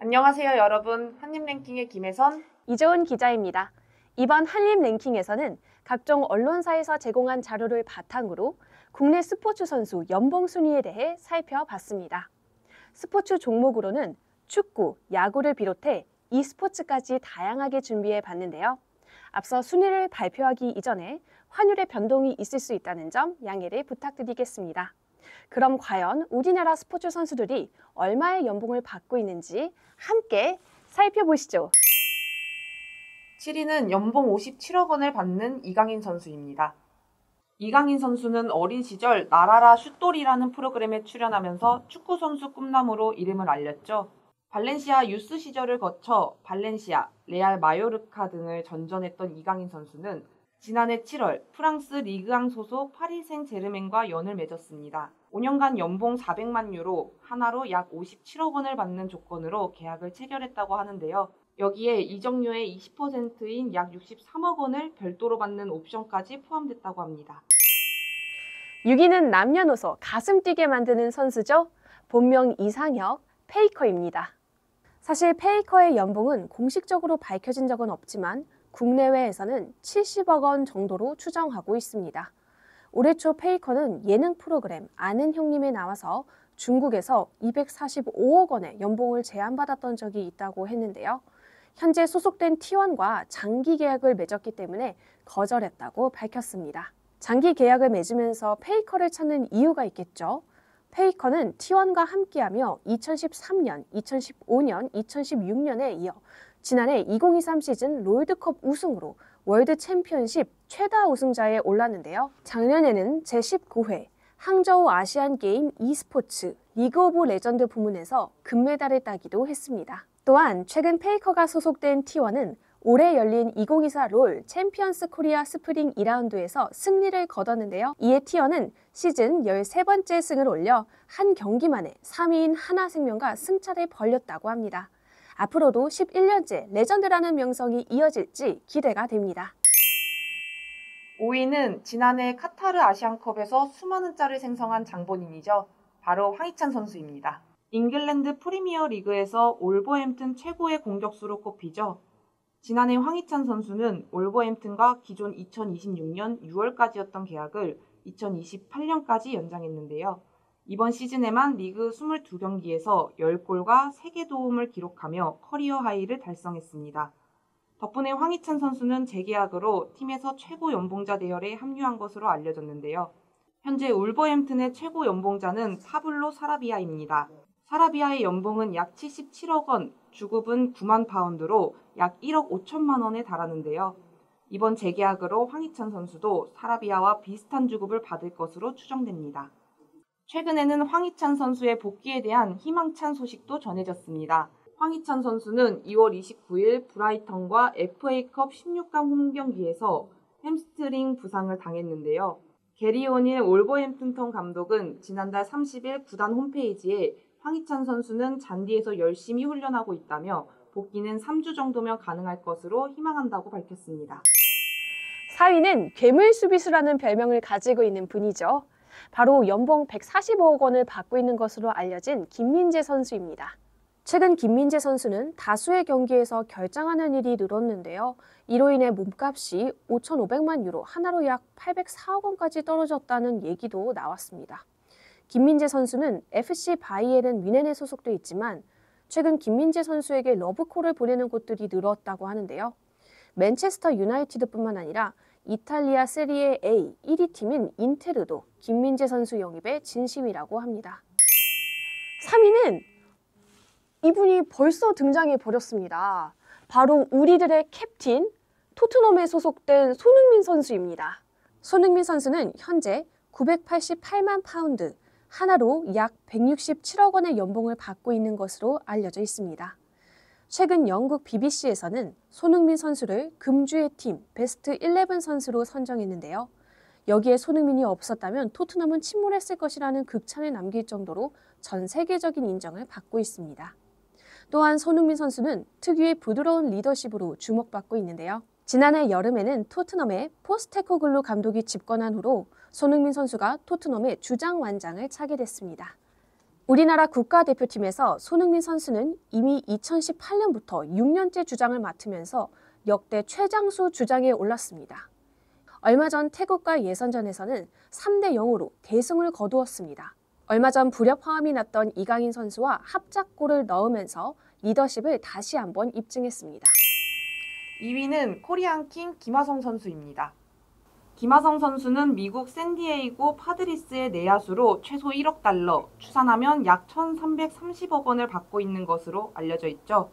안녕하세요, 여러분. 한림랭킹의 김혜선, 이재원 기자입니다. 이번 한림랭킹에서는 각종 언론사에서 제공한 자료를 바탕으로 국내 스포츠 선수 연봉 순위에 대해 살펴봤습니다. 스포츠 종목으로는 축구, 야구를 비롯해 e스포츠까지 다양하게 준비해 봤는데요. 앞서 순위를 발표하기 이전에 환율의 변동이 있을 수 있다는 점 양해를 부탁드리겠습니다. 그럼 과연 우리나라 스포츠 선수들이 얼마의 연봉을 받고 있는지 함께 살펴보시죠. 7위는 연봉 57억 원을 받는 이강인 선수입니다. 이강인 선수는 어린 시절 나라라 슛돌이라는 프로그램에 출연하면서 축구 선수 꿈나무로 이름을 알렸죠. 발렌시아 유스 시절을 거쳐 발렌시아, 레알 마요르카 등을 전전했던 이강인 선수는 지난해 7월 프랑스 리그앙 소속 파리 생제르맹과 연을 맺었습니다. 5년간 연봉 400만 유로, 하나로 약 57억 원을 받는 조건으로 계약을 체결했다고 하는데요. 여기에 이적료의 20%인 약 63억 원을 별도로 받는 옵션까지 포함됐다고 합니다. 6위는 남녀노소 가슴 뛰게 만드는 선수죠. 본명 이상혁, 페이커입니다. 사실 페이커의 연봉은 공식적으로 밝혀진 적은 없지만 국내외에서는 70억 원 정도로 추정하고 있습니다. 올해 초 페이커는 예능 프로그램 아는 형님에 나와서 중국에서 245억 원의 연봉을 제안받았던 적이 있다고 했는데요. 현재 소속된 T1과 장기 계약을 맺었기 때문에 거절했다고 밝혔습니다. 장기 계약을 맺으면서 페이커를 찾는 이유가 있겠죠. 페이커는 T1과 함께하며 2013년, 2015년, 2016년에 이어 지난해 2023 시즌 롤드컵 우승으로 월드 챔피언십 최다 우승자에 올랐는데요. 작년에는 제19회 항저우 아시안 게임 e스포츠 리그 오브 레전드 부문에서 금메달을 따기도 했습니다. 또한 최근 페이커가 소속된 T1은 올해 열린 2024 롤 챔피언스 코리아 스프링 2라운드에서 승리를 거뒀는데요. 이에 T1은 시즌 13번째 승을 올려 한 경기만에 3위인 하나생명과 승차를 벌렸다고 합니다. 앞으로도 11년째 레전드라는 명성이 이어질지 기대가 됩니다. 5위는 지난해 카타르 아시안컵에서 수많은 짤을 생성한 장본인이죠. 바로 황희찬 선수입니다. 잉글랜드 프리미어 리그에서 올버햄튼 최고의 공격수로 꼽히죠. 지난해 황희찬 선수는 올버햄튼과 기존 2026년 6월까지였던 계약을 2028년까지 연장했는데요. 이번 시즌에만 리그 22경기에서 10골과 3개 도움을 기록하며 커리어 하이를 달성했습니다. 덕분에 황희찬 선수는 재계약으로 팀에서 최고 연봉자 대열에 합류한 것으로 알려졌는데요. 현재 울버햄튼의 최고 연봉자는 파블로 사라비아입니다. 사라비아의 연봉은 약 77억 원, 주급은 9만 파운드로 약 1억 5천만 원에 달하는데요. 이번 재계약으로 황희찬 선수도 사라비아와 비슷한 주급을 받을 것으로 추정됩니다. 최근에는 황희찬 선수의 복귀에 대한 희망찬 소식도 전해졌습니다. 황희찬 선수는 2월 29일 브라이턴과 FA컵 16강 홈경기에서 햄스트링 부상을 당했는데요. 게리 오닐 올버햄튼턴 감독은 지난달 30일 구단 홈페이지에 황희찬 선수는 잔디에서 열심히 훈련하고 있다며 복귀는 3주 정도면 가능할 것으로 희망한다고 밝혔습니다. 4위는 괴물 수비수라는 별명을 가지고 있는 분이죠. 바로 연봉 145억 원을 받고 있는 것으로 알려진 김민재 선수입니다. 최근 김민재 선수는 다수의 경기에서 결장하는 일이 늘었는데요. 이로 인해 몸값이 5,500만 유로, 하나로 약 804억 원까지 떨어졌다는 얘기도 나왔습니다. 김민재 선수는 FC 바이에른 뮌헨에 소속돼 있지만 최근 김민재 선수에게 러브콜을 보내는 곳들이 늘었다고 하는데요. 맨체스터 유나이티드뿐만 아니라 이탈리아 세리에 A 1위 팀인 인테르도 김민재 선수 영입에 진심이라고 합니다. 3위는 이분이 벌써 등장해 버렸습니다. 바로 우리들의 캡틴, 토트넘에 소속된 손흥민 선수입니다. 손흥민 선수는 현재 988만 파운드, 하나로 약 167억 원의 연봉을 받고 있는 것으로 알려져 있습니다. 최근 영국 BBC에서는 손흥민 선수를 금주의 팀 베스트 11 선수로 선정했는데요. 여기에 손흥민이 없었다면 토트넘은 침몰했을 것이라는 극찬을 남길 정도로 전 세계적인 인정을 받고 있습니다. 또한 손흥민 선수는 특유의 부드러운 리더십으로 주목받고 있는데요. 지난해 여름에는 토트넘의 포스테코글루 감독이 집권한 후로 손흥민 선수가 토트넘의 주장 완장을 차게 됐습니다. 우리나라 국가대표팀에서 손흥민 선수는 이미 2018년부터 6년째 주장을 맡으면서 역대 최장수 주장에 올랐습니다. 얼마 전 태국과 예선전에서는 3대 0으로 대승을 거두었습니다. 얼마 전 불협화음이 났던 이강인 선수와 합작골을 넣으면서 리더십을 다시 한번 입증했습니다. 2위는 코리안킹 김하성 선수입니다. 김하성 선수는 미국 샌디에이고 파드리스의 내야수로 최소 1억 달러, 추산하면 약 1,330억 원을 받고 있는 것으로 알려져 있죠.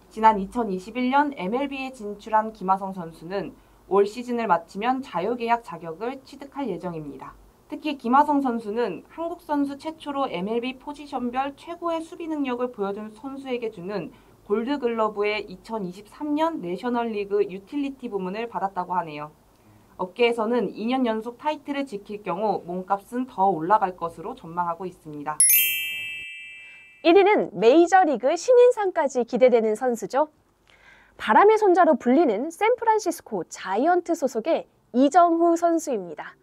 지난 2021년 MLB에 진출한 김하성 선수는 올 시즌을 마치면 자유계약 자격을 취득할 예정입니다. 특히 김하성 선수는 한국 선수 최초로 MLB 포지션별 최고의 수비 능력을 보여준 선수에게 주는 골드글러브의 2023년 내셔널리그 유틸리티 부문을 받았다고 하네요. 업계에서는 2년 연속 타이틀을 지킬 경우 몸값은 더 올라갈 것으로 전망하고 있습니다. 1위는 메이저리그 신인상까지 기대되는 선수죠. 바람의 손자로 불리는 샌프란시스코 자이언트 소속의 이정후 선수입니다.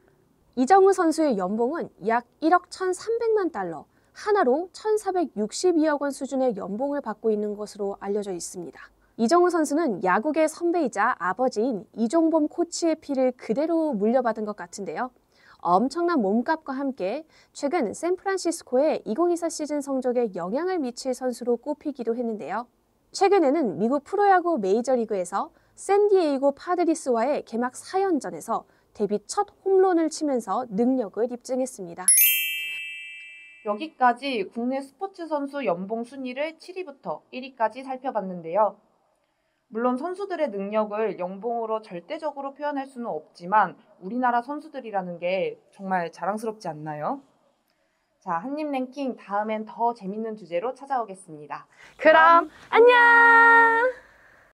이정후 선수의 연봉은 약 1억 1,300만 달러, 하나로 1,462억 원 수준의 연봉을 받고 있는 것으로 알려져 있습니다. 이정후 선수는 야구계 선배이자 아버지인 이종범 코치의 피를 그대로 물려받은 것 같은데요. 엄청난 몸값과 함께 최근 샌프란시스코의 2024 시즌 성적에 영향을 미칠 선수로 꼽히기도 했는데요. 최근에는 미국 프로야구 메이저리그에서 샌디에이고 파드리스와의 개막 4연전에서 데뷔 첫 홈런을 치면서 능력을 입증했습니다. 여기까지 국내 스포츠 선수 연봉 순위를 7위부터 1위까지 살펴봤는데요. 물론 선수들의 능력을 연봉으로 절대적으로 표현할 수는 없지만 우리나라 선수들이라는 게 정말 자랑스럽지 않나요? 자, 한입 랭킹 다음엔 더 재밌는 주제로 찾아오겠습니다. 그럼 안녕!